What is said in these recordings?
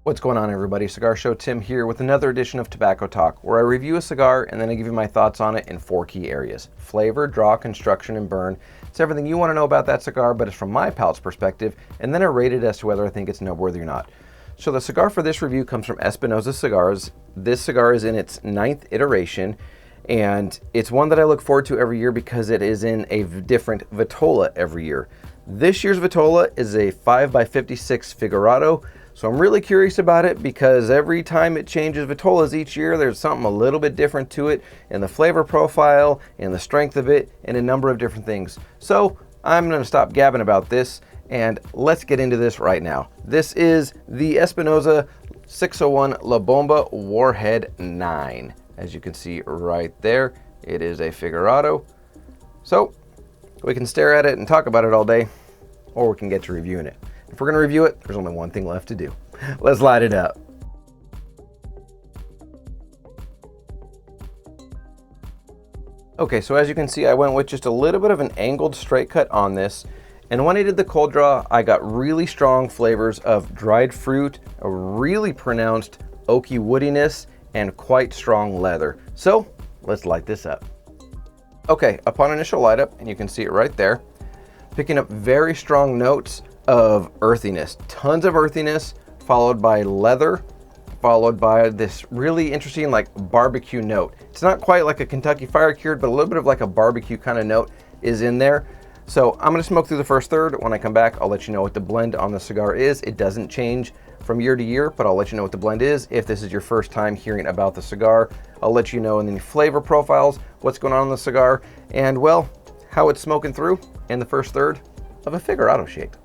What's going on, everybody? Cigar Show Tim here with another edition of Tobacco Talk, where I review a cigar and then I give you my thoughts on it in 4 key areas: flavor, draw, construction, and burn. It's everything you want to know about that cigar, but it's from my palate's perspective, and then I rate it as to whether I think it's noteworthy or not. So the cigar for this review comes from Espinosa Cigars. This cigar is in its 9th iteration, and it's one that I look forward to every year because it is in a different vitola every year. This year's vitola is a 5x56 Figurado. So I'm really curious about it because every time it changes vitolas each year, there's something a little bit different to it in the flavor profile, in the strength of it, and a number of different things. So I'm going to stop gabbing about this and let's get into this right now. This is the Espinosa 601 La Bomba Warhead IX. As you can see right there, it is a Figurado. So we can stare at it and talk about it all day, or we can get to reviewing it. If we're going to review it, there's only one thing left to do. Let's light it up. Okay, so as you can see, I went with just a little bit of an angled straight cut on this. And when I did the cold draw, I got really strong flavors of dried fruit, a really pronounced oaky woodiness, and quite strong leather. So let's light this up. Okay, upon initial light up, and you can see it right there, picking up very strong notes of earthiness, tons of earthiness, followed by leather, followed by this really interesting like barbecue note. It's not quite like a Kentucky Fire Cured, but a little bit of like a barbecue kind of note is in there. So I'm going to smoke through the first third. When I come back, I'll let you know what the blend on the cigar is. It doesn't change from year to year, but I'll let you know what the blend is. If this is your first time hearing about the cigar, I'll let you know in the flavor profiles what's going on in the cigar and, well, how it's smoking through in the first third of a Figurado shape.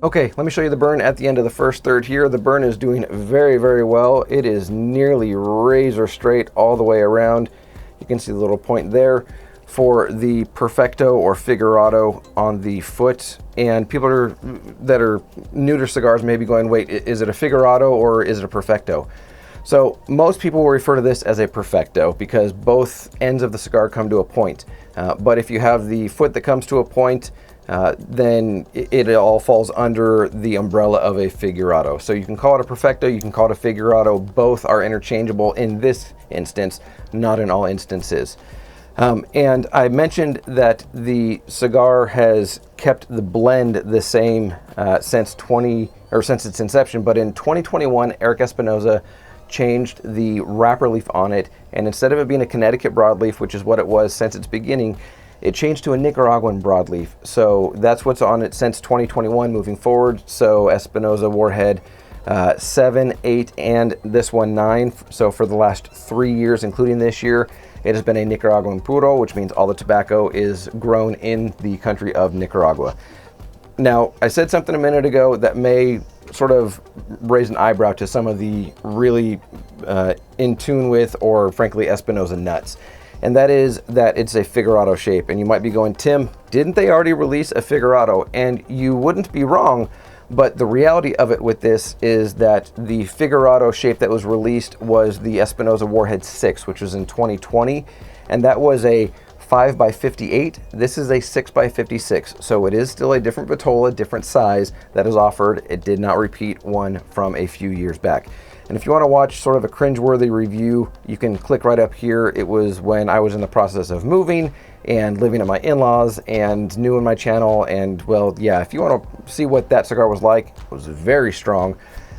Okay, let me show you the burn at the end of the first third here. The burn is doing very, very well. It is nearly razor straight all the way around. You can see the little point there for the Perfecto or Figurado on the foot. And people that are new to cigars may be going, wait, is it a Figurado or is it a Perfecto? So most people will refer to this as a Perfecto because both ends of the cigar come to a point. But if you have the foot that comes to a point, then it all falls under the umbrella of a Figurado. So you can call it a Perfecto, you can call it a Figurado. Both are interchangeable in this instance, not in all instances. And I mentioned that the cigar has kept the blend the same since its inception, but in 2021, Eric Espinosa changed the wrapper leaf on it, and instead of it being a Connecticut broadleaf, which is what it was since its beginning, it changed to a Nicaraguan broadleaf. So that's what's on it since 2021 moving forward. So Espinosa Warhead 7, 8, and this one 9. So for the last 3 years, including this year, it has been a Nicaraguan puro, which means all the tobacco is grown in the country of Nicaragua. Now, I said something a minute ago that may sort of raise an eyebrow to some of the really in tune with, or frankly, Espinosa nuts. And that is that it's a Figurado shape. And you might be going, Tim, didn't they already release a Figurado? And you wouldn't be wrong, but the reality of it with this is that the Figurado shape that was released was the Espinosa Warhead 6, which was in 2020. And that was a 5x58. This is a 6x56. So it is still a different vitola, different size that is offered. It did not repeat one from a few years back. And if you want to watch sort of a cringeworthy review, you can click right up here. It was when I was in the process of moving and living at my in-laws and new in my channel. And well, yeah, if you want to see what that cigar was like, it was very strong.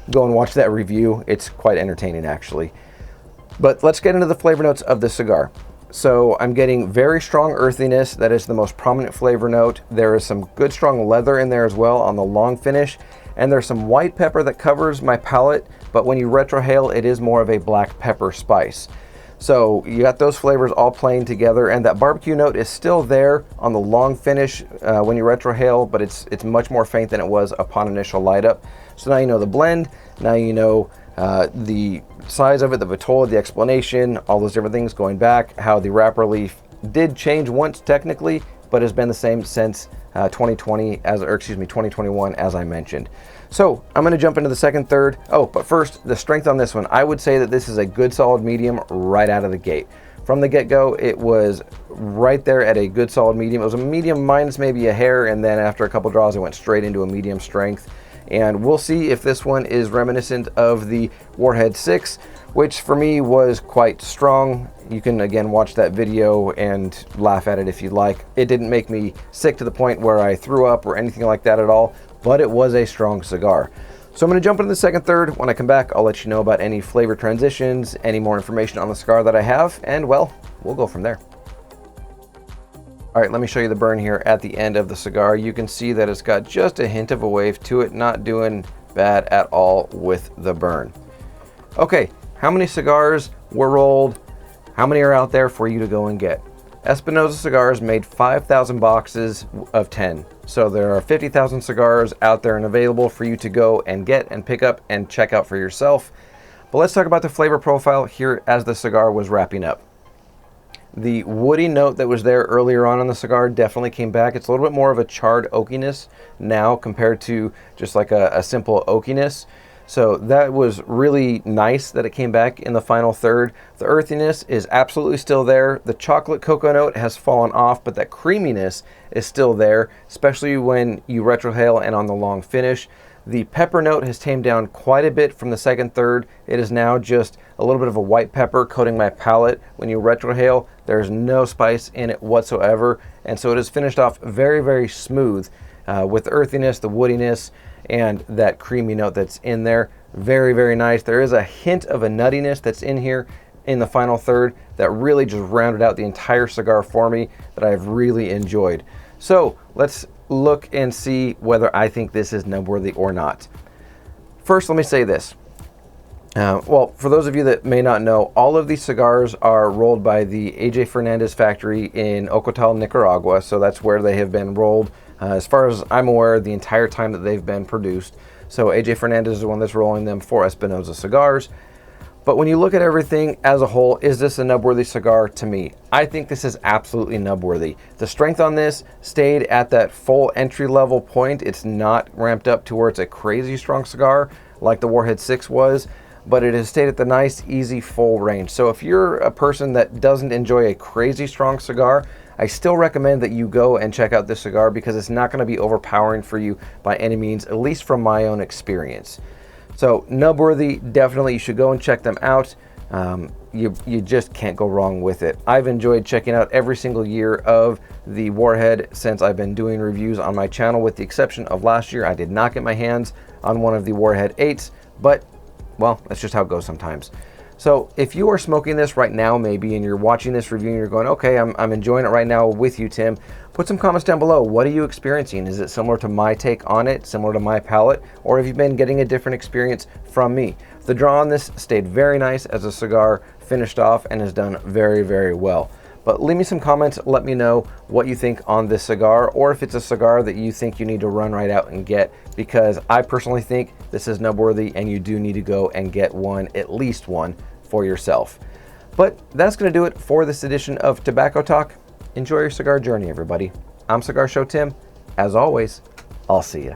Go and watch that review. It's quite entertaining, actually. But let's get into the flavor notes of this cigar. So I'm getting very strong earthiness. That is the most prominent flavor note. There is some good strong leather in there as well on the long finish. And there's some white pepper that covers my palate, but when you retrohale, it is more of a black pepper spice. So you got those flavors all playing together, and that barbecue note is still there on the long finish when you retrohale, but it's much more faint than it was upon initial light up. So now you know the blend, now you know the size of it, the vitola, the explanation, all those different things going back, how the wrapper leaf did change once technically, but has been the same since 2021, as I mentioned. So I'm going to jump into the second third. Oh, but first, the strength on this one. I would say that this is a good solid medium right out of the gate. From the get-go, it was right there at a good solid medium. It was a medium minus maybe a hair, and then after a couple draws, it went straight into a medium strength. And we'll see if this one is reminiscent of the Warhead 6, which for me was quite strong. You can again watch that video and laugh at it if you'd like. It didn't make me sick to the point where I threw up or anything like that at all, but it was a strong cigar. So I'm going to jump into the second third. When I come back, I'll let you know about any flavor transitions, any more information on the cigar that I have, and well, we'll go from there. All right, let me show you the burn here at the end of the cigar. You can see that it's got just a hint of a wave to it, not doing bad at all with the burn. Okay, how many cigars were rolled? How many are out there for you to go and get? Espinosa Cigars made 5,000 boxes of 10. So there are 50,000 cigars out there and available for you to go and get and pick up and check out for yourself. But let's talk about the flavor profile here as the cigar was wrapping up. The woody note that was there earlier on in the cigar definitely came back. It's a little bit more of a charred oakiness now compared to just like a simple oakiness. So that was really nice that it came back in the final third. The earthiness is absolutely still there. The chocolate cocoa note has fallen off, but that creaminess is still there, especially when you retrohale and on the long finish. The pepper note has tamed down quite a bit from the second third. It is now just a little bit of a white pepper coating my palate. When you retrohale, there's no spice in it whatsoever. And so it is finished off very, very smooth with the earthiness, the woodiness, and that creamy note that's in there. Very, very nice. There is a hint of a nuttiness that's in here in the final third that really just rounded out the entire cigar for me that I've really enjoyed. So let's look and see whether I think this is nub worthy or not. First, let me say this. Well, for those of you that may not know, all of these cigars are rolled by the AJ Fernandez factory in Ocotal, Nicaragua. So that's where they have been rolled, as far as I'm aware, the entire time that they've been produced. So AJ Fernandez is the one that's rolling them for Espinosa Cigars. But when you look at everything as a whole, is this a nub-worthy cigar to me? I think this is absolutely nub-worthy. The strength on this stayed at that full entry-level point. It's not ramped up to where it's a crazy strong cigar like the Warhead 6 was, but it has stayed at the nice, easy, full range. So if you're a person that doesn't enjoy a crazy strong cigar, I still recommend that you go and check out this cigar because it's not going to be overpowering for you by any means, at least from my own experience. So nub-worthy, definitely you should go and check them out. You just can't go wrong with it. I've enjoyed checking out every single year of the Warhead since I've been doing reviews on my channel, with the exception of last year. I did not get my hands on one of the Warhead 8s, but well, that's just how it goes sometimes. So if you are smoking this right now maybe and you're watching this review and you're going, okay, I'm enjoying it right now with you, Tim, put some comments down below. What are you experiencing? Is it similar to my take on it, similar to my palate, or have you been getting a different experience from me? The draw on this stayed very nice as a cigar, finished off, and has done very, very well. But leave me some comments, let me know what you think on this cigar, or if it's a cigar that you think you need to run right out and get, because I personally think this is nub-worthy and you do need to go and get one, at least one, for yourself. But that's going to do it for this edition of Tobacco Talk. Enjoy your cigar journey, everybody. I'm Cigar Show Tim. As always, I'll see you.